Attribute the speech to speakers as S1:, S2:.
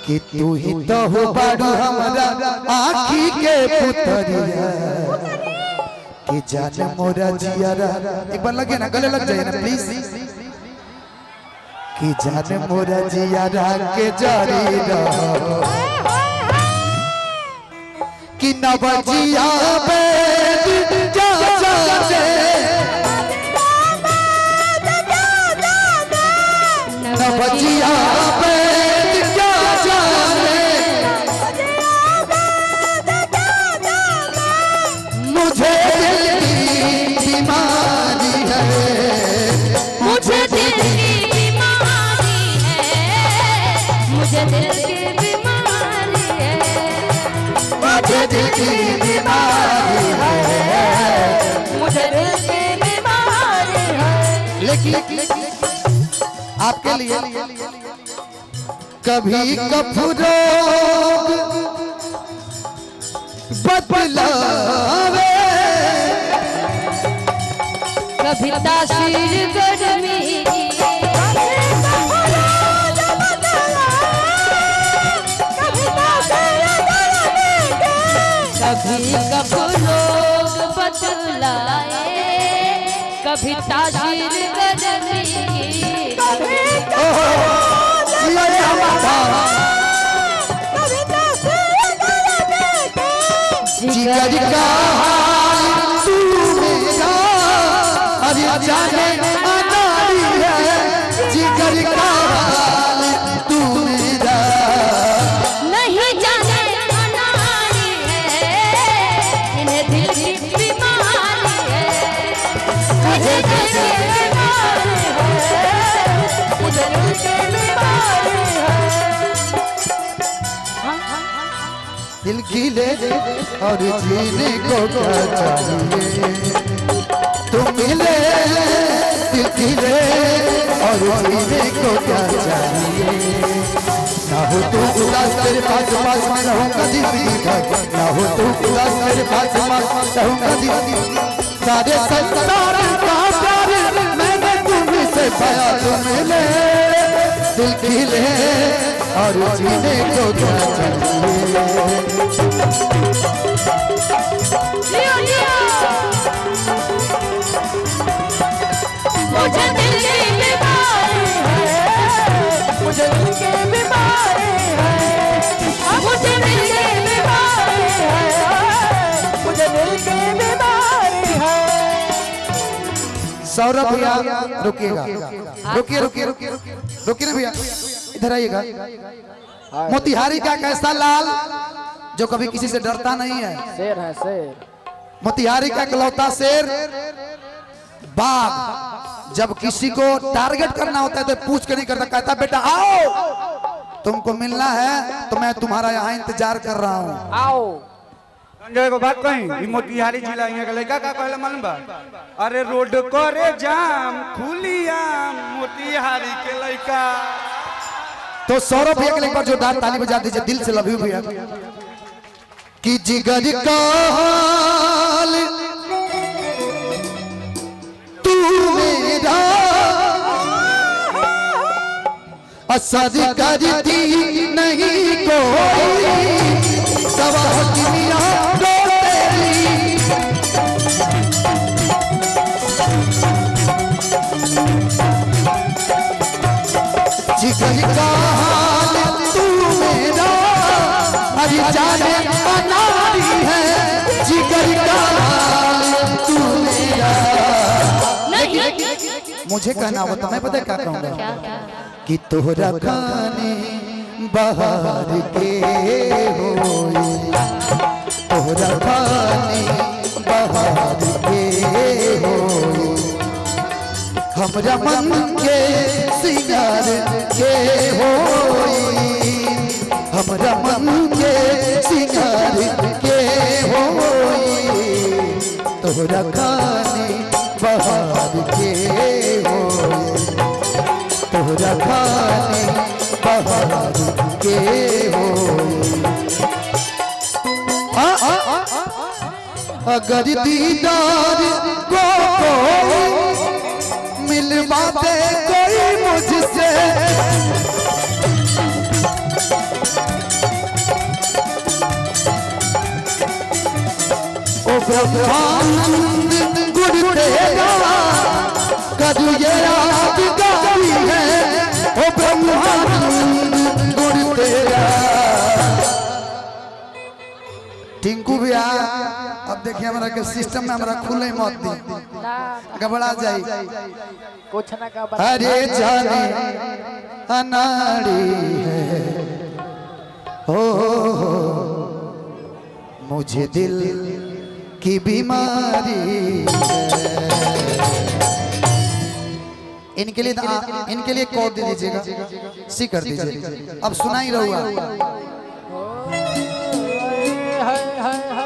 S1: कि तू ही तो हो बाड़ू हमारा आँखी के पुतरिया कि जान मोरा जियारा। एक बार लगे ना, गले लग जाए ना प्लीज। कि जान मोरा जियारा के जारी रहो कि नवजिया जा जा नवजिया दिल की बीमारी है, मुझे दिल की बीमारी है। लेकिन आपके लिए कभी कफरोग बदलावे,
S2: कभी तासीर गर्मी कभी लोग बदलाए, कभी तासीर गर्मी
S1: जिगर का तू मेरा अरे जाने अनारी है, जिगर का तू मेरा
S2: नहीं जाने अनारी है, इन्हें दिल की बीमारी है, मुझे दिल की बीमारी है, मुझे दिल की बीमारी है।
S1: दिल खिले और जीने को क्या चाहिए, तुम मिले दिल खिले और जीने को क्या चाहिए। ना हो तू उदास तेरे पास पास में रहूंगा जिंदगी भर, ना हो तू उदास तेरे पास पास रहूंगा जिंदगी। सारे संसार का प्यार मैंने तुमसे पाया, तुम मिले दिल खिले और जीने को क्या चाहिए।
S2: मुझे दिल की बीमारी है, मुझे दिल की बीमारी है, मुझे दिल की बीमारी है, मुझे दिल की बीमारी है।
S1: सौरभ भैया रुकिएगा, रुकिए रुकिए रुकिए रुकिए ना भैया, इधर आइएगा। मोतिहारी का कैसा लाल जो कभी किसी से डरता नहीं है,
S3: शेर है शेर।
S1: मोतिहारी का इकलौता शेर बाघ, जब किसी को टारगेट करना होता है तो पूछ के नहीं करता, कहता बेटा आओ तुमको मिलना है तो मैं तुम्हारा यहाँ इंतजार कर रहा हूँ।
S3: आओ
S4: संजय को बात कहीं, मोतिहारी जिला यहाँ का लड़का का कहला मालूम बा, अरे रोड करे जाम खुलियाम मोतिहारी के लड़का।
S1: तो सौरभ भैया के लिए एक बार जोरदार ताली बजा दीजिए, दिल से लव यू भैया। कि जिगर का हाल तू मेरा असर करती नहीं कोई, सवाल दुनिया रो तेरी। जिगर का हाल तू मेरा अरे जाने अनारी है, जिगर का हाल तू मेरा। मुझे कहना हो तो मैं पता क्या कहूँगा कि तोहरा खाने बाहर के हो, तोहरा खाने बाहर के हो, हमरा मन के सिंगार के हो, हमरा मन के सिंगार के हो, तोहरा खाने बाहर के हो, तोहरा खाने बाहर के हो। अगर दीदार को मिलवा दे कोई मुझसे, ब्रह्मानंद गुण तेरा कदू ये रात गाई है ओ ब्रह्मानंद गुण तेरा। टिंकू भैया अब देखिए हमारा के सिस्टम में हमारा खुले मत दी घबरा जाई
S2: कुछ ना का
S1: अरे जाने अनाड़ी है हो मुझे दिल की बीमारी है। इनके लिए कॉल दे दीजिएगा सी कर दीजिए अब सुनाई रहूंगा।
S2: हाय हाय हाय